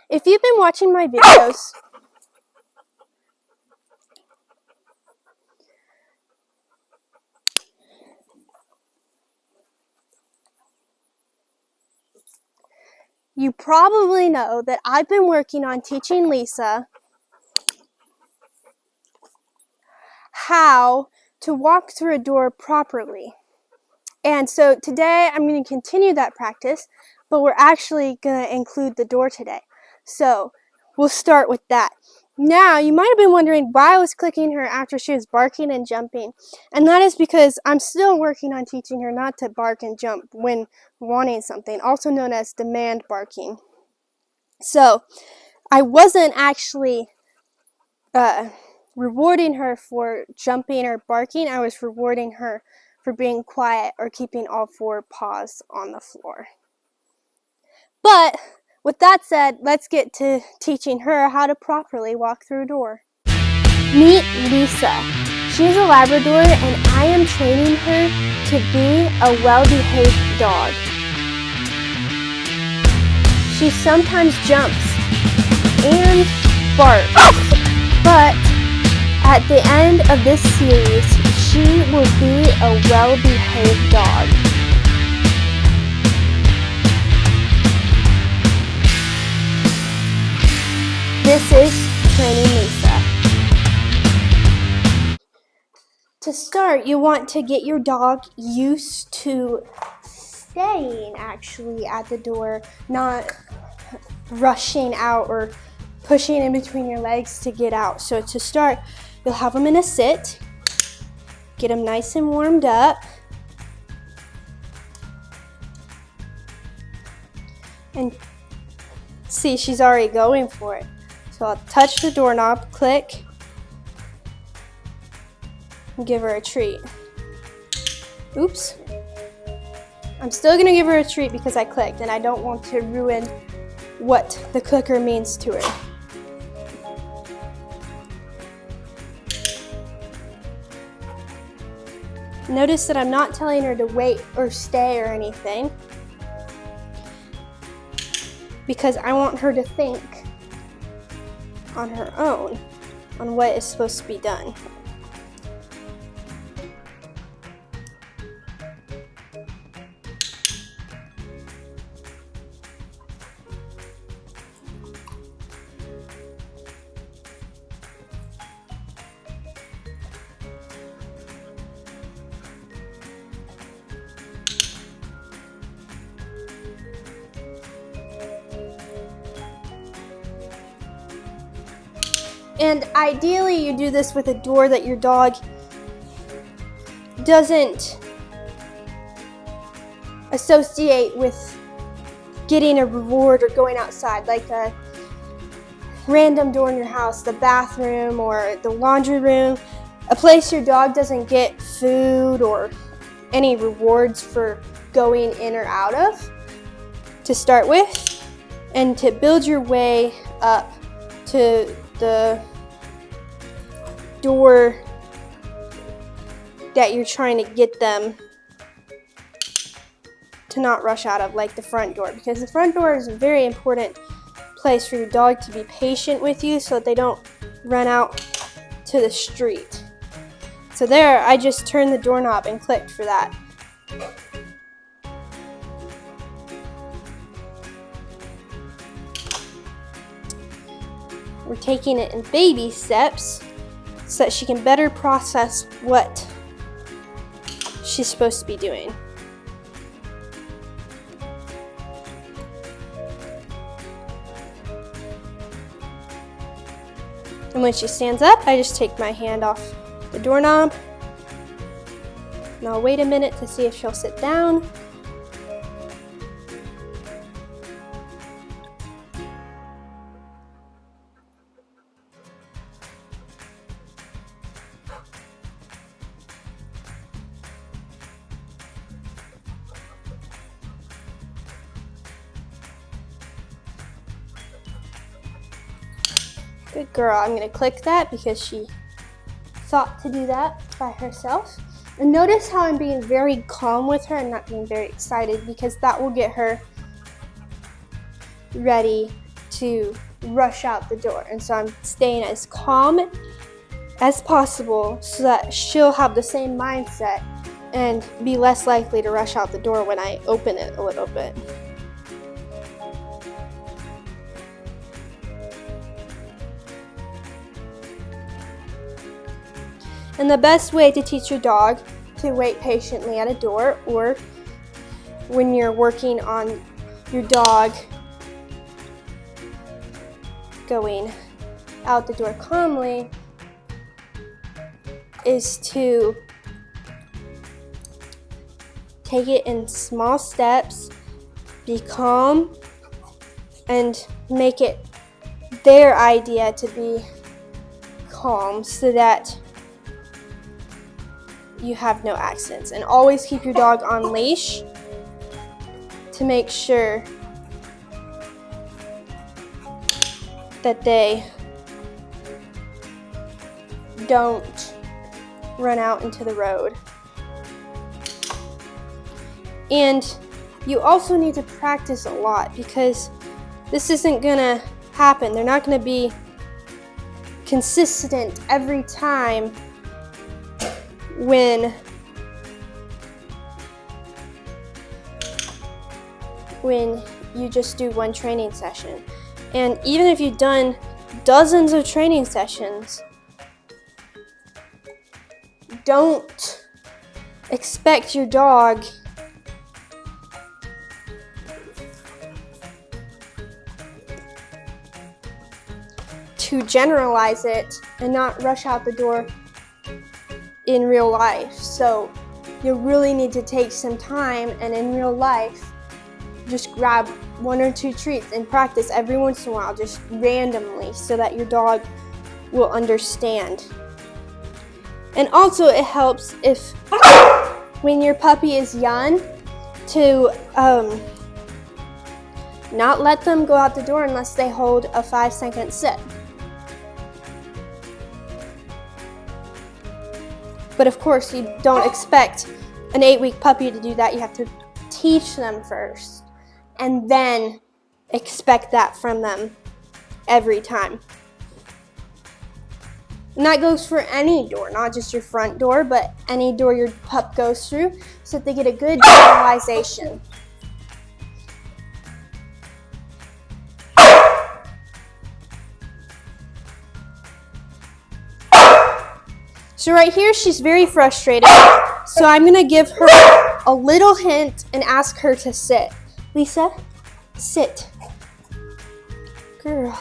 If you've been watching my videos, you probably know that I've been working on teaching Lisa how to walk through a door properly. And so today I'm going to continue that practice, but we're actually going to include the door today. So we'll start with that. Now, you might have been wondering why I was clicking her after she was barking and jumping. And that is because I'm still working on teaching her not to bark and jump when wanting something, also known as demand barking. So I wasn't actually rewarding her for jumping or barking. I was rewarding her for being quiet or keeping all four paws on the floor. But with that said, let's get to teaching her how to properly walk through a door. Meet Lisa. She's a Labrador and I am training her to be a well-behaved dog. She sometimes jumps and barks, but at the end of this series, she will be a well-behaved dog. This is Training Lisa. To start, you want to get your dog used to staying actually at the door, not rushing out or pushing in between your legs to get out. So to start, you'll have them in a sit, get them nice and warmed up, and see, she's already going for it. So I'll touch the doorknob, click, and give her a treat. Oops. I'm still gonna give her a treat because I clicked and I don't want to ruin what the clicker means to her. Notice that I'm not telling her to wait or stay or anything because I want her to think on her own on what is supposed to be done. And ideally you do this with a door that your dog doesn't associate with getting a reward or going outside, like a random door in your house, the bathroom or the laundry room, a place your dog doesn't get food or any rewards for going in or out of to start with, and to build your way up to the door that you're trying to get them to not rush out of, like the front door, because the front door is a very important place for your dog to be patient with you so that they don't run out to the street. So there, I just turned the doorknob and clicked for that. We're taking it in baby steps so that she can better process what she's supposed to be doing. And when she stands up, I just take my hand off the doorknob. And I'll wait a minute to see if she'll sit down. Good girl. I'm going to click that because she thought to do that by herself. And notice how I'm being very calm with her and not being very excited, because that will get her ready to rush out the door. And so I'm staying as calm as possible so that she'll have the same mindset and be less likely to rush out the door when I open it a little bit. And the best way to teach your dog to wait patiently at a door, or when you're working on your dog going out the door calmly, is to take it in small steps, be calm, and make it their idea to be calm so that you have no accidents. And always keep your dog on leash to make sure that they don't run out into the road. And you also need to practice a lot, because this isn't gonna happen. They're not gonna be consistent every time when you just do one training session. And even if you've done dozens of training sessions, don't expect your dog to generalize it and not rush out the door in real life. So you really need to take some time, and in real life, just grab 1 or 2 treats and practice every once in a while, just randomly, so that your dog will understand. And also it helps if, when your puppy is young, to not let them go out the door unless they hold a 5-second sit. But of course, you don't expect an 8-week puppy to do that. You have to teach them first, and then expect that from them every time. And that goes for any door, not just your front door, but any door your pup goes through, so that they get a good generalization. So right here, she's very frustrated. So I'm gonna give her a little hint and ask her to sit. Lisa, sit. Girl.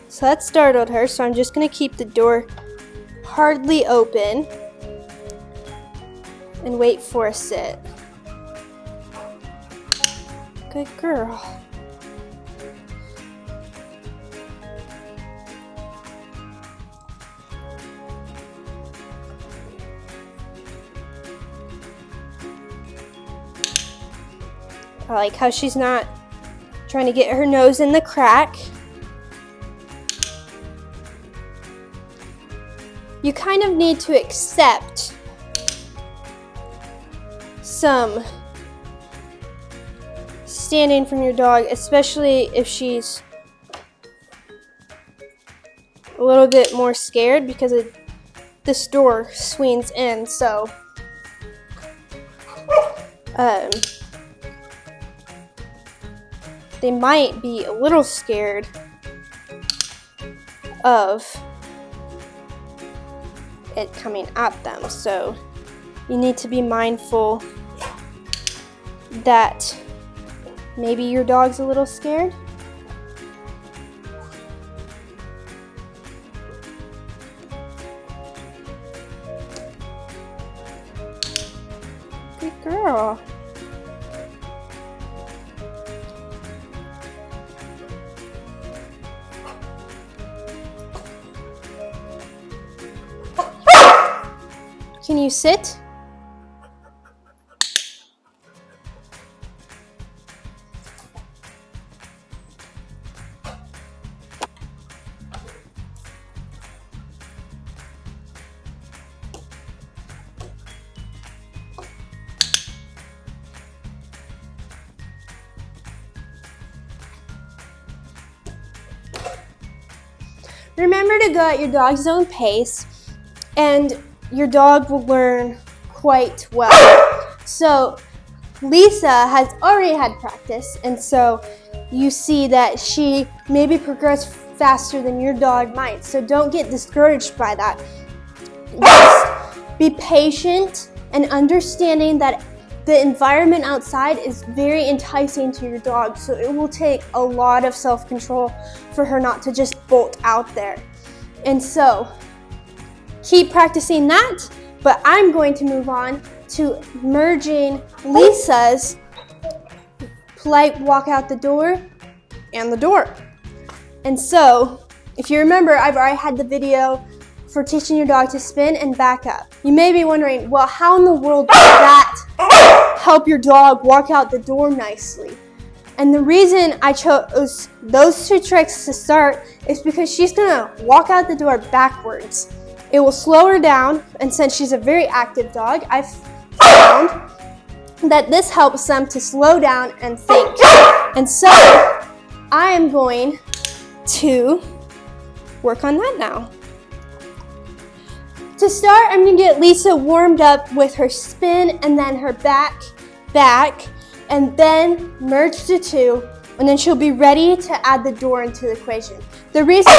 So that startled her, so I'm just going to keep the door hardly open and wait for a sit. Good girl. I like how she's not trying to get her nose in the crack. You kind of need to accept some standing from your dog, especially if she's a little bit more scared, because this door swings in, so they might be a little scared of it coming at them. So you need to be mindful that maybe your dog's a little scared. girl. Can you sit? Remember to go at your dog's own pace, and your dog will learn quite well. So Lisa has already had practice, and so you see that she maybe progressed faster than your dog might. So don't get discouraged by that. Just be patient and understanding that the environment outside is very enticing to your dog, so it will take a lot of self-control for her not to just bolt out there. And so keep practicing that, but I'm going to move on to merging Lisa's polite walk out the door and the door. And so, if you remember, I've already had the video for teaching your dog to spin and back up. You may be wondering, well, how in the world does that help your dog walk out the door nicely? And the reason I chose those two tricks to start is because she's gonna walk out the door backwards. It will slow her down, and since she's a very active dog, I've found that this helps them to slow down and think. And so, I am going to work on that now. To start, I'm going to get Lisa warmed up with her spin and then her back, and then merge the two, and then she'll be ready to add the door into the equation. The reason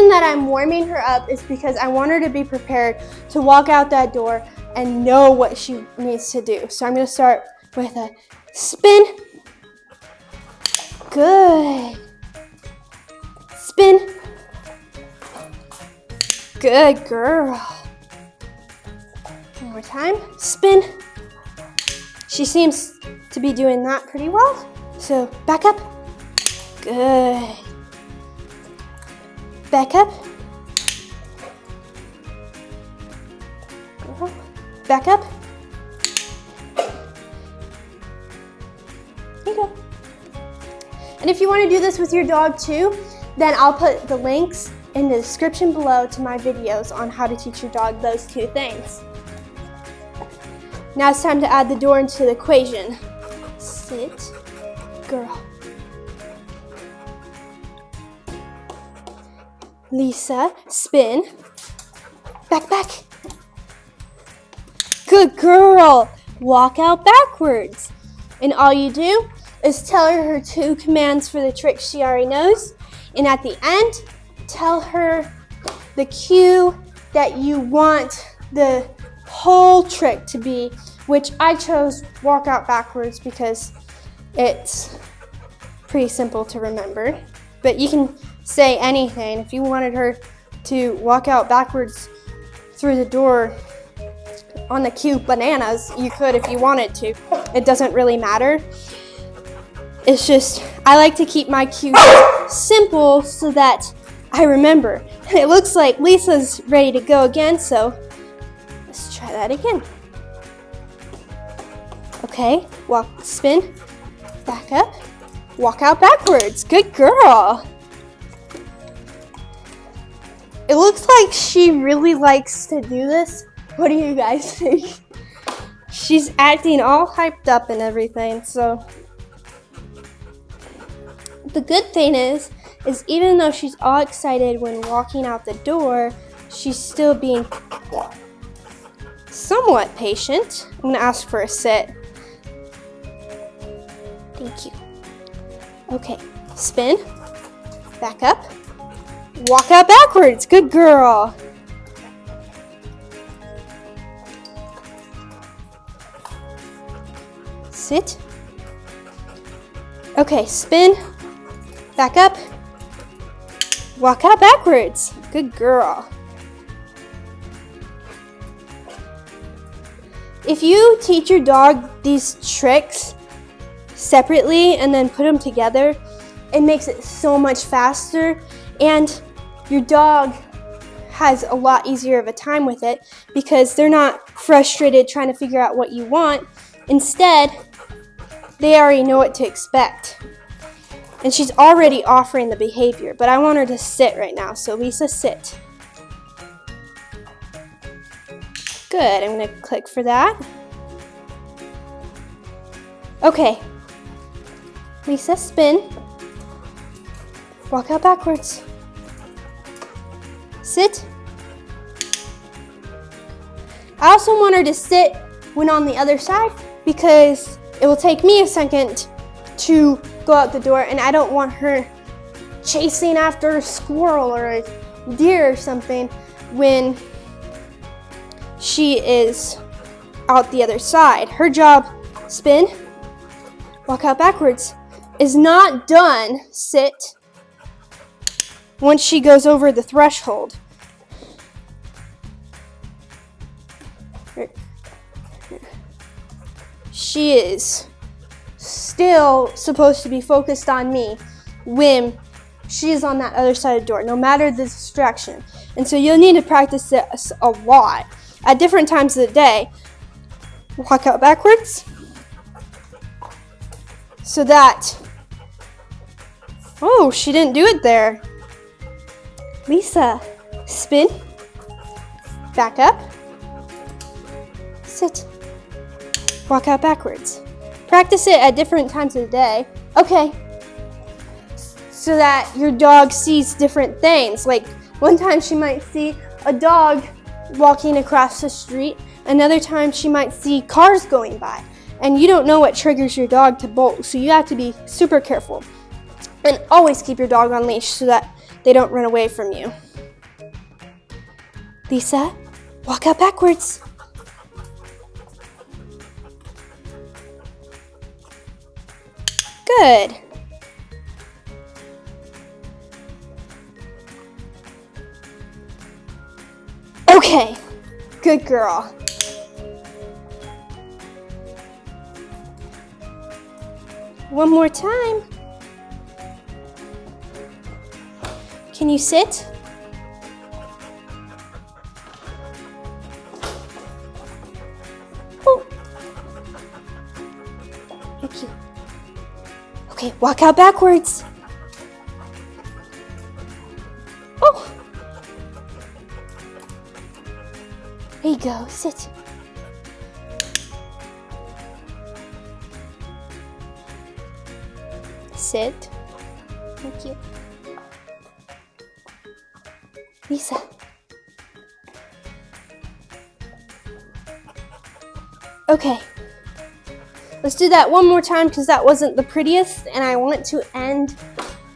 that I'm warming her up is because I want her to be prepared to walk out that door and know what she needs to do. So I'm going to start with a spin. Good. Spin. Good girl. One more time. Spin. She seems to be doing that pretty well. So back up. Good. Back up. Girl. Back up. There you go. And if you want to do this with your dog too, then I'll put the links in the description below to my videos on how to teach your dog those two things. Now it's time to add the door into the equation. Sit, girl. Lisa, spin, back. Good girl. Walk out backwards. And all you do is tell her two commands for the trick she already knows. And at the end, tell her the cue that you want the whole trick to be, which I chose walk out backwards because it's pretty simple to remember. But you can say anything. If you wanted her to walk out backwards through the door on the cue bananas, you could if you wanted to. It doesn't really matter. It's just, I like to keep my cues simple so that I remember. It looks like Lisa's ready to go again, so let's try that again. Okay, spin, back up, walk out backwards. Good girl. It looks like she really likes to do this. What do you guys think? She's acting all hyped up and everything, so. The good thing is even though she's all excited when walking out the door, she's still being somewhat patient. I'm gonna ask for a sit. Thank you. Okay, spin, back up, walk out backwards. Good girl. Sit. Okay, spin, back up, walk out backwards. Good girl. If you teach your dog these tricks separately and then put them together, it makes it so much faster, and your dog has a lot easier of a time with it because they're not frustrated trying to figure out what you want. Instead, they already know what to expect. And she's already offering the behavior, but I want her to sit right now. So Lisa, sit. Good, I'm gonna click for that. Okay, Lisa, spin. Walk out backwards. Sit. I also want her to sit when on the other side because it will take me a second to go out the door, and I don't want her chasing after a squirrel or a deer or something when she is out the other side. Her job, spin, walk out backwards, is not done, sit, once she goes over the threshold. She is still supposed to be focused on me when she is on that other side of the door, no matter the distraction. And so you'll need to practice this a lot at different times of the day. Walk out backwards so that, oh, she didn't do it there. Lisa, spin, back up, sit, walk out backwards. Practice it at different times of the day. Okay, so that your dog sees different things. Like one time she might see a dog walking across the street. Another time she might see cars going by. And you don't know what triggers your dog to bolt, so you have to be super careful. And always keep your dog on leash so that they don't run away from you. Lisa, walk out backwards. Good. Okay, good girl. One more time. Can you sit? Oh. Thank you. Okay, walk out backwards. Oh. There you go, sit. Sit. Thank you. Lisa. Okay. Let's do that one more time because that wasn't the prettiest and I want to end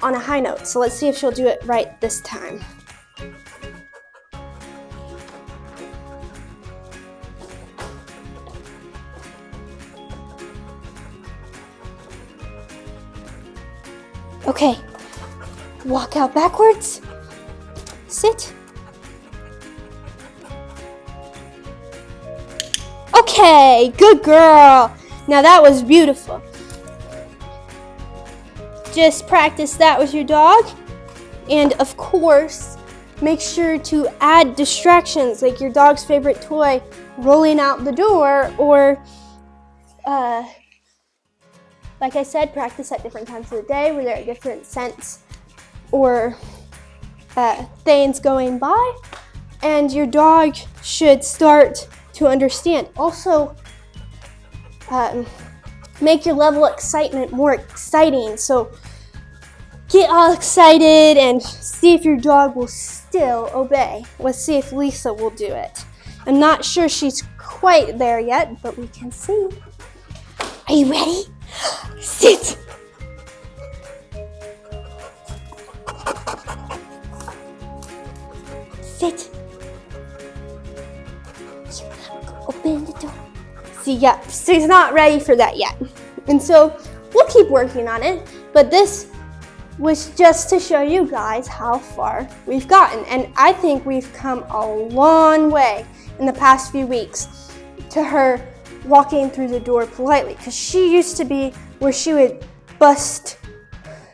on a high note. So let's see if she'll do it right this time. Okay, walk out backwards, sit. Okay, good girl. Now that was beautiful. Just practice that with your dog. And of course, make sure to add distractions like your dog's favorite toy rolling out the door or like I said, practice at different times of the day where there are different scents or things going by, and your dog should start to understand. Also, make your level of excitement more exciting. So get all excited and see if your dog will still obey. Let's see if Lisa will do it. I'm not sure she's quite there yet, but we can see. Are you ready? Sit. Sit. Open the door. See, yeah, she's not ready for that yet. And so we'll keep working on it, but this was just to show you guys how far we've gotten. And I think we've come a long way in the past few weeks to her walking through the door politely, because she used to be where she would bust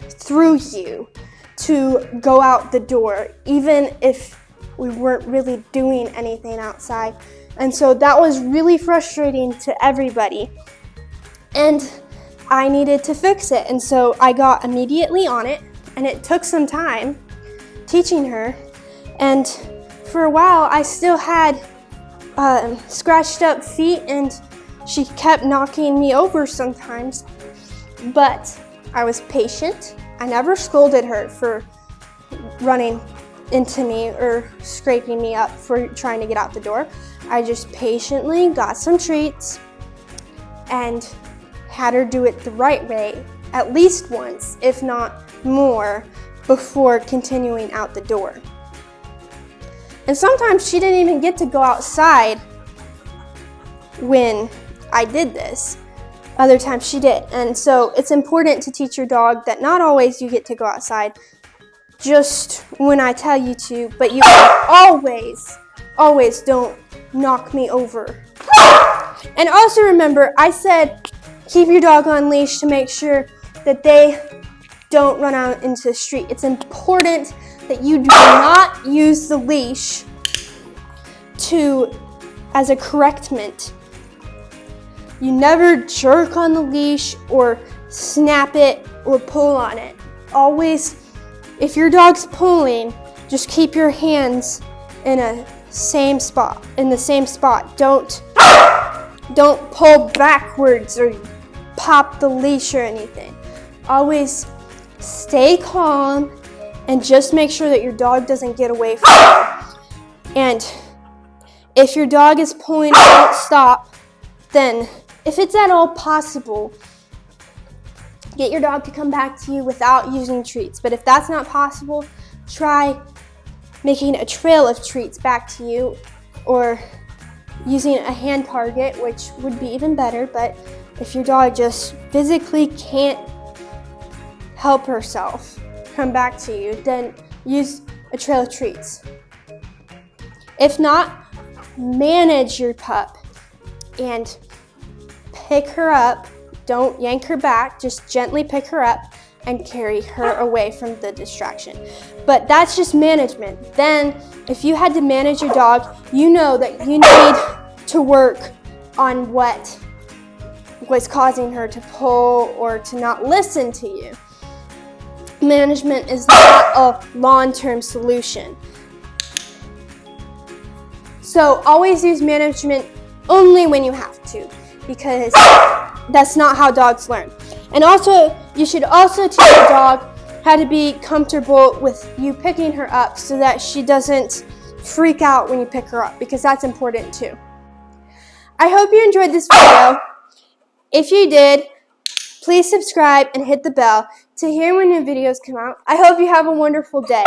through you to go out the door, even if we weren't really doing anything outside. And so that was really frustrating to everybody. And I needed to fix it. And so I got immediately on it, and it took some time teaching her. And for a while, I still had scratched up feet, and she kept knocking me over sometimes. But I was patient. I never scolded her for running into me or scraping me up for trying to get out the door. I just patiently got some treats and had her do it the right way at least once, if not more, before continuing out the door. And sometimes she didn't even get to go outside when I did this. Other times she did. And so it's important to teach your dog that not always you get to go outside just when I tell you to, but you always don't knock me over. And also remember, I said keep your dog on leash to make sure that they don't run out into the street. It's important that you do not use the leash as a correctment. You never jerk on the leash or snap it or pull on it. Always, if your dog's pulling, just keep your hands in the same spot. Don't pull backwards or pop the leash or anything. Always stay calm and just make sure that your dog doesn't get away from you. And if your dog is pulling and won't stop, then if it's at all possible, get your dog to come back to you without using treats. But if that's not possible, try making a trail of treats back to you, or using a hand target, which would be even better. But if your dog just physically can't help herself come back to you, then use a trail of treats. If not, manage your pup and pick her up. Don't yank her back, just gently pick her up and carry her away from the distraction. But that's just management. Then, if you had to manage your dog, you know that you need to work on what was causing her to pull or to not listen to you. Management is not a long-term solution. So always use management only when you have to, because that's not how dogs learn. And also, you should also teach your dog how to be comfortable with you picking her up so that she doesn't freak out when you pick her up, because that's important too. I hope you enjoyed this video. If you did, please subscribe and hit the bell to hear when new videos come out. I hope you have a wonderful day.